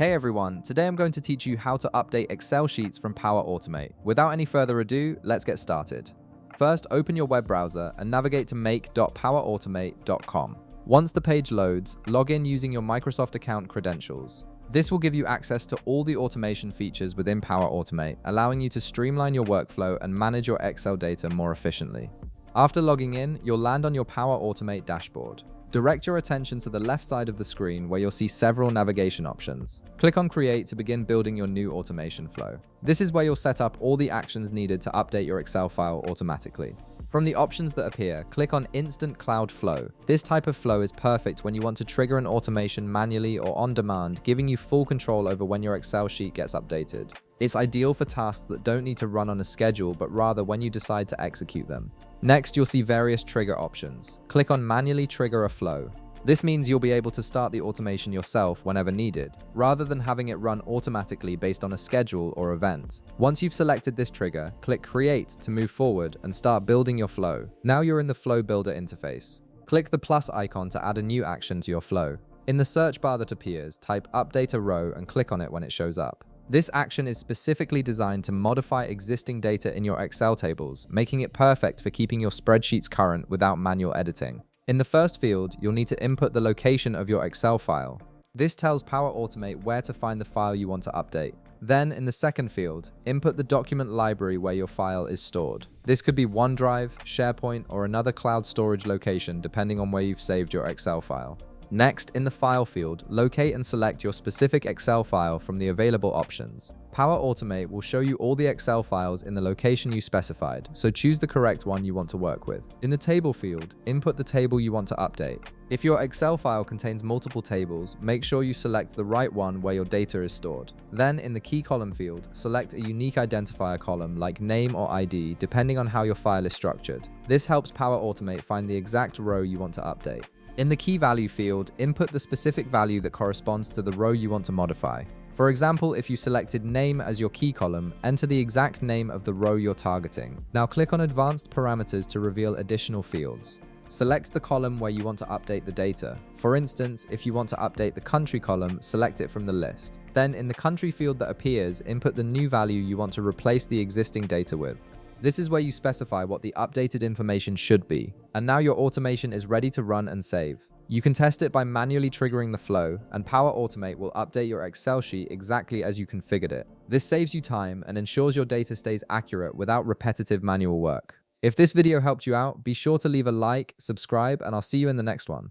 Hey everyone, today I'm going to teach you how to update Excel sheets from Power Automate. Without any further ado, let's get started. First, open your web browser and navigate to make.powerautomate.com. Once the page loads, log in using your Microsoft account credentials. This will give you access to all the automation features within Power Automate, allowing you to streamline your workflow and manage your Excel data more efficiently. After logging in, you'll land on your Power Automate dashboard. Direct your attention to the left side of the screen where you'll see several navigation options. Click on Create to begin building your new automation flow. This is where you'll set up all the actions needed to update your Excel file automatically. From the options that appear, click on Instant Cloud Flow. This type of flow is perfect when you want to trigger an automation manually or on demand, giving you full control over when your Excel sheet gets updated. It's ideal for tasks that don't need to run on a schedule, but rather when you decide to execute them. Next, you'll see various trigger options. Click on Manually Trigger a Flow. This means you'll be able to start the automation yourself whenever needed, rather than having it run automatically based on a schedule or event. Once you've selected this trigger, click Create to move forward and start building your flow. Now you're in the Flow Builder interface. Click the plus icon to add a new action to your flow. In the search bar that appears, type Update a Row and click on it when it shows up. This action is specifically designed to modify existing data in your Excel tables, making it perfect for keeping your spreadsheets current without manual editing. In the first field, you'll need to input the location of your Excel file. This tells Power Automate where to find the file you want to update. Then, in the second field, input the document library where your file is stored. This could be OneDrive, SharePoint, or another cloud storage location depending on where you've saved your Excel file. Next, in the File field, locate and select your specific Excel file from the available options. Power Automate will show you all the Excel files in the location you specified, so choose the correct one you want to work with. In the Table field, input the table you want to update. If your Excel file contains multiple tables, make sure you select the right one where your data is stored. Then, in the Key Column field, select a unique identifier column like name or ID, depending on how your file is structured. This helps Power Automate find the exact row you want to update. In the Key Value field, input the specific value that corresponds to the row you want to modify. For example, if you selected Name as your key column, enter the exact name of the row you're targeting. Now click on Advanced Parameters to reveal additional fields. Select the column where you want to update the data. For instance, if you want to update the Country column, select it from the list. Then in the Country field that appears, input the new value you want to replace the existing data with. This is where you specify what the updated information should be. And now your automation is ready to run and save. You can test it by manually triggering the flow, and Power Automate will update your Excel sheet exactly as you configured it. This saves you time and ensures your data stays accurate without repetitive manual work. If this video helped you out, be sure to leave a like, subscribe, and I'll see you in the next one.